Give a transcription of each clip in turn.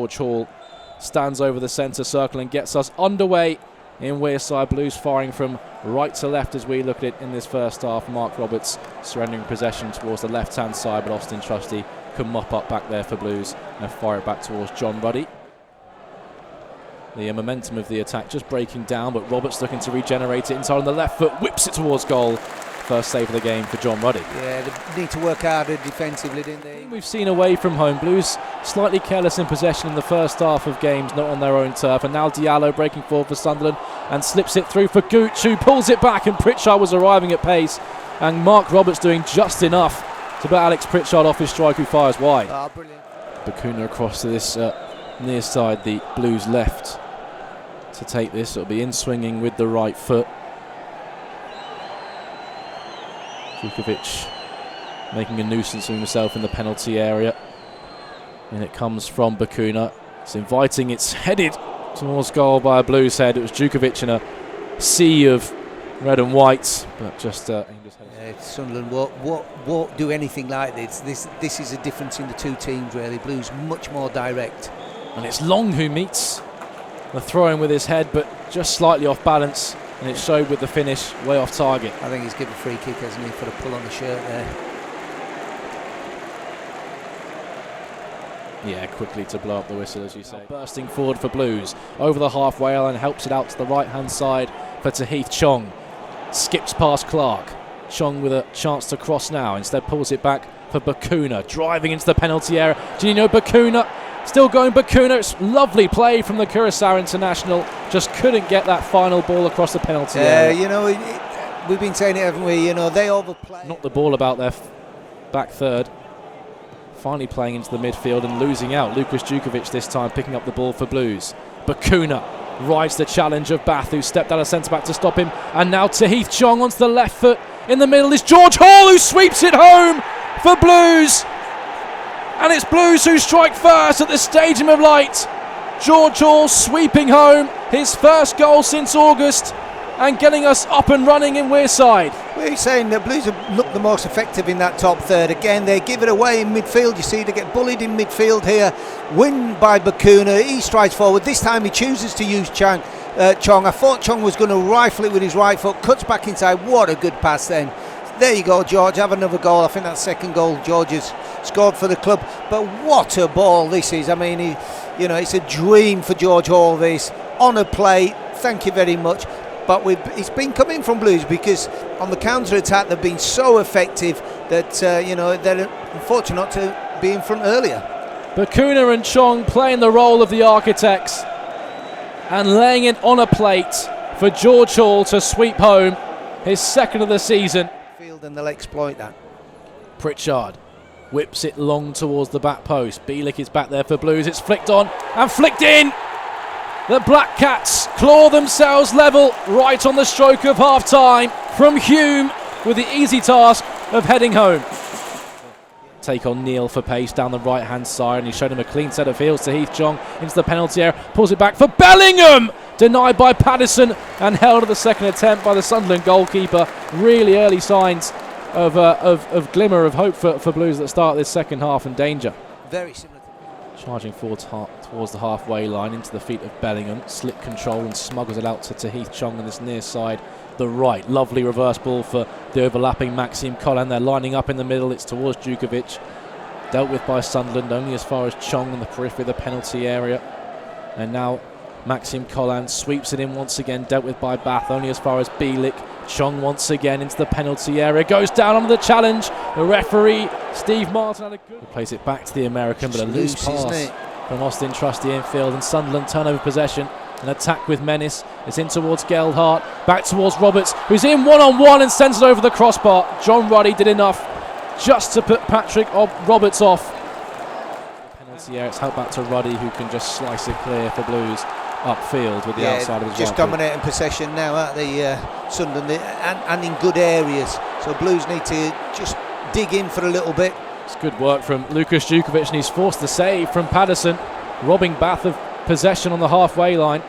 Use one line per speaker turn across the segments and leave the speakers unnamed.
George Hall stands over the centre circle and gets us underway in Wearside. Blues firing from right to left as we look at it in this first half. Mark Roberts surrendering possession towards the left-hand side, but Austin Trusty can mop up back there for Blues and fire it back towards John Ruddy. The momentum of the attack just breaking down, but Roberts looking to regenerate it inside on the left foot, whips it towards goal. First save of the game for John Ruddy.
Yeah, they need to work harder defensively, didn't they?
We've seen away from home. Blues slightly careless in possession in the first half of games, not on their own turf. And now Diallo breaking forward for Sunderland and slips it through for Gooch, who pulls it back, and Pritchard was arriving at pace. And Mark Roberts doing just enough to put Alex Pritchard off his strike, who fires wide.
Oh, brilliant.
Bacuna across to this near side, the Blues left to take this. It'll be in swinging with the right foot. Djukovic making a nuisance of himself in the penalty area, and it comes from Bacuna. It's inviting, it's headed towards goal by a Blues head. It was Djukovic in a sea of red and white, but just
Sunderland won't do anything like this. This is a difference in the two teams, really. Blues much more direct.
And it's Long who meets the throw-in with his head, but just slightly off balance, and it showed with the finish way off target.
I think he's given a free kick, hasn't he, for the pull on the shirt there.
Yeah, quickly to blow up the whistle, as you say. Bursting forward for Blues over the halfway line, helps it out to the right-hand side for Tahith Chong. Skips past Clark. Chong with a chance to cross now. Instead pulls it back for Bacuna, driving into the penalty area. Gino Bacuna, still going Bacuna. It's lovely play from the Curaçao international. Just couldn't get that final ball across the penalty area.
You know, we've been saying it, haven't we? You know, they overplay.
Knocked the ball about their back third. Finally playing into the midfield and losing out. Lukas Djukovic this time picking up the ball for Blues. Bacuna rides the challenge of Bath, who stepped out of centre-back to stop him. And now Tahith Chong onto the left foot. In the middle is George Hall, who sweeps it home for Blues. And it's Blues who strike first at the Stadium of Light. George Hall sweeping home his first goal since August and getting us up and running in Wearside.
We're saying that Blues have looked the most effective in that top third. Again, they give it away in midfield. You see, they get bullied in midfield here. Win by Bacuna. He strides forward. This time he chooses to use Chong. I thought Chong was going to rifle it with his right foot. Cuts back inside. What a good pass then. There you go, George. Have another goal. I think that's second goal George has scored for the club. But what a ball this is. I mean, it's a dream for George Hall, this. On a play. Thank you very much. But it's been coming from Blues, because on the counter-attack they've been so effective that they're unfortunate not to be in front earlier.
Bacuna and Chong playing the role of the architects and laying it on a plate for George Hall to sweep home his second of the season.
Field, and they'll exploit that.
Pritchard whips it long towards the back post. Bielik is back there for Blues. It's flicked on and flicked in. The Black Cats claw themselves level right on the stroke of half-time from Hume with the easy task of heading home. Take on Neil for pace down the right-hand side, and he showed him a clean set of heels to Heath Chong into the penalty area. Pulls it back for Bellingham! Denied by Paddison and held at the second attempt by the Sunderland goalkeeper. Really early signs of glimmer of hope for Blues at the start of this second half, and danger.
Very similar.
Charging forward towards the halfway line into the feet of Bellingham. Slip control and smuggles it out to Tahith Chong on this near side, the right. Lovely reverse ball for the overlapping Maxime Colin. They're lining up in the middle. It's towards Djukovic. Dealt with by Sunderland only as far as Chong on the periphery of the penalty area. And now Maxime Colin sweeps it in once again. Dealt with by Bath only as far as Bielik. Chong once again into the penalty area. Goes down on the challenge. The referee, Steve Martin, had a good... Plays it back to the American, but a loose pass from Austin Trusty infield, and Sunderland turn over possession. An attack with menace. It's in towards Geldhart. Back towards Roberts, who's in one-on-one and sends it over the crossbar. John Ruddy did enough just to put Patrick Roberts off. Penalty area. It's helped back to Ruddy, who can just slice it clear for Blues upfield with the outside of his
just
right
dominating possession now at the Sunderland, and in good areas. So Blues need to just dig in for a little bit.
It's good work from Lukas Djukovic, and he's forced the save from Paddison, robbing Bath of possession on the halfway line.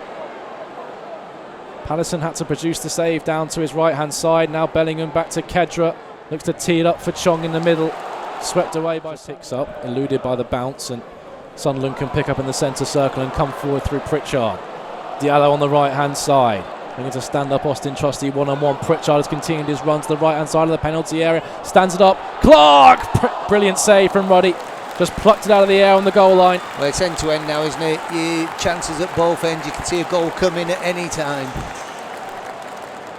Paddison had to produce the save down to his right hand side. Now Bellingham back to Kedra, looks to tee it up for Chong in the middle, swept away by picks up, eluded by the bounce, and Sunderland can pick up in the centre circle and come forward through Pritchard. Diallo on the right-hand side. Looking to stand up Austin Trusty one-on-one. Pritchard has continued his run to the right-hand side of the penalty area. Stands it up. Clark! Brilliant save from Ruddy. Just plucked it out of the air on the goal line.
Well, it's end-to-end now, isn't it? Chances at both ends. You can see a goal come in at any time.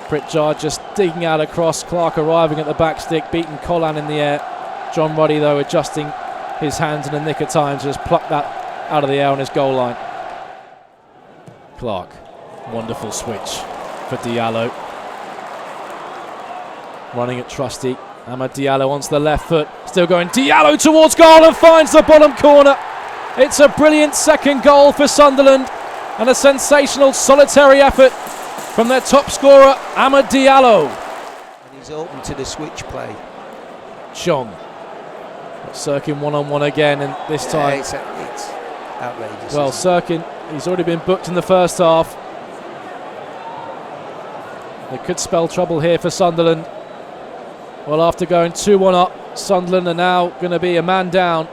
Pritchard just digging out across. Clark arriving at the back stick, beating Collan in the air. John Ruddy, though, adjusting his hands in the nick of time to just pluck that out of the air on his goal line. Clark, wonderful switch for Diallo. Running at Trusty. Amad Diallo onto the left foot. Still going. Diallo towards goal and finds the bottom corner. It's a brilliant second goal for Sunderland and a sensational solitary effort from their top scorer, Amad Diallo.
And he's open to the switch play.
Chong. Sirkin one-on-one again, and this time...
It's outrageous.
Well, Sirkin, he's already been booked in the first half. It could spell trouble here for Sunderland. Well, after going 2-1 up, Sunderland are now going to be a man down.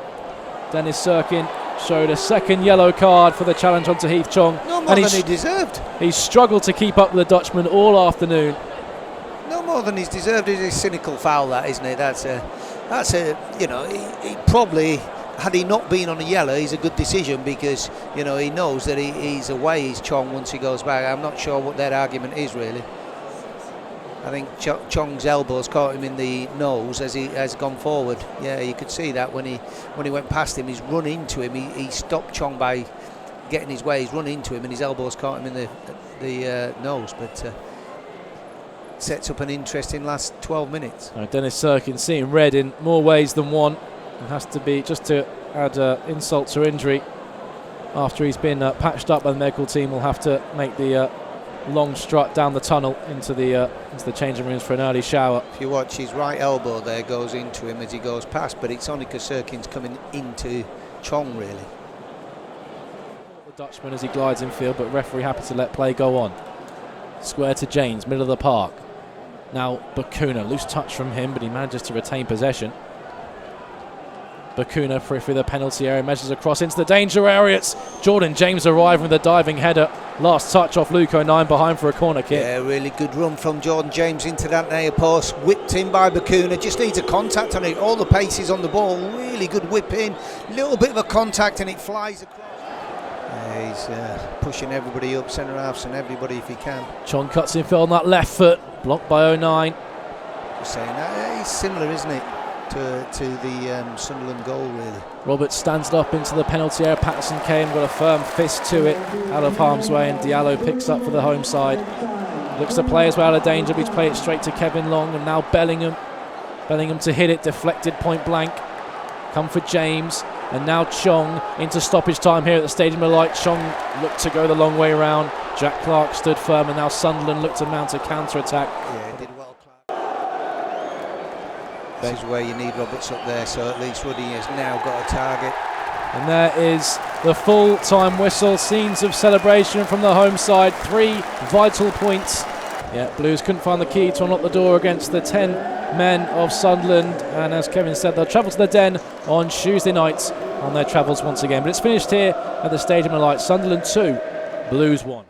Dennis Sirkin showed a second yellow card for the challenge onto Heath Chong.
No more than he deserved.
He's struggled to keep up with the Dutchman all afternoon.
No more than he's deserved. It's a cynical foul, that, isn't it? That's a you know, he probably, had he not been on a yellow, it's a good decision because, you know, he knows that he's away, he's Chong, once he goes back. I'm not sure what their argument is, really. I think Chong's elbows caught him in the nose as he has gone forward. Yeah, you could see that when he went past him, he's run into him. He stopped Chong by getting his way. He's run into him and his elbows caught him in the nose. But sets up an interesting last 12 minutes.
Dennis Sirkin seeing red in more ways than one, and has to be, just to add insult to injury, after he's been patched up by the medical team, will have to make the long strut down the tunnel into the changing rooms for an early shower.
If you watch, his right elbow there goes into him as he goes past, but it's only because Sirkin's coming into Chong, really.
The Dutchman as he glides in field, but referee happy to let play go on. Square to James, middle of the park. Now Bakuna, loose touch from him, but he manages to retain possession. Bakuna through the penalty area, measures across into the danger area. It's Jordan James arriving with a diving header. Last touch off Luke O'Nien behind for a corner kick.
Yeah, really good run from Jordan James into that near post. Whipped in by Bakuna, just needs a contact on it. All the pace is on the ball. Really good whip in. Little bit of a contact and it flies across. He's pushing everybody up, centre halves and everybody if he can.
Chong cuts in field on that left foot, blocked by O'Nien.
Just saying that, he's similar, isn't it, to the Sunderland goal, really.
Roberts stands it up into the penalty area. Patterson came, got a firm fist to it, out of harm's way, and Diallo picks up for the home side. Looks to play as well out of danger, but he's played it straight to Kevin Long, and now Bellingham. Bellingham to hit it, deflected point blank. Come for James, and now Chong into stoppage time here at the Stadium of Light. Chong looked to go the long way around. Jack Clark stood firm, and now Sunderland looked to mount a counter-attack.
Yeah, he did well, Clark. This is where you need Roberts up there, so at least Ruddy has now got a target.
And there is the full-time whistle. Scenes of celebration from the home side. 3 vital points. Yeah, Blues couldn't find the key to unlock the door against the 10 men of Sunderland, and as Kevin said, they'll travel to the Den on Tuesday nights on their travels once again. But it's finished here at the Stadium of Light. Sunderland 2, Blues 1.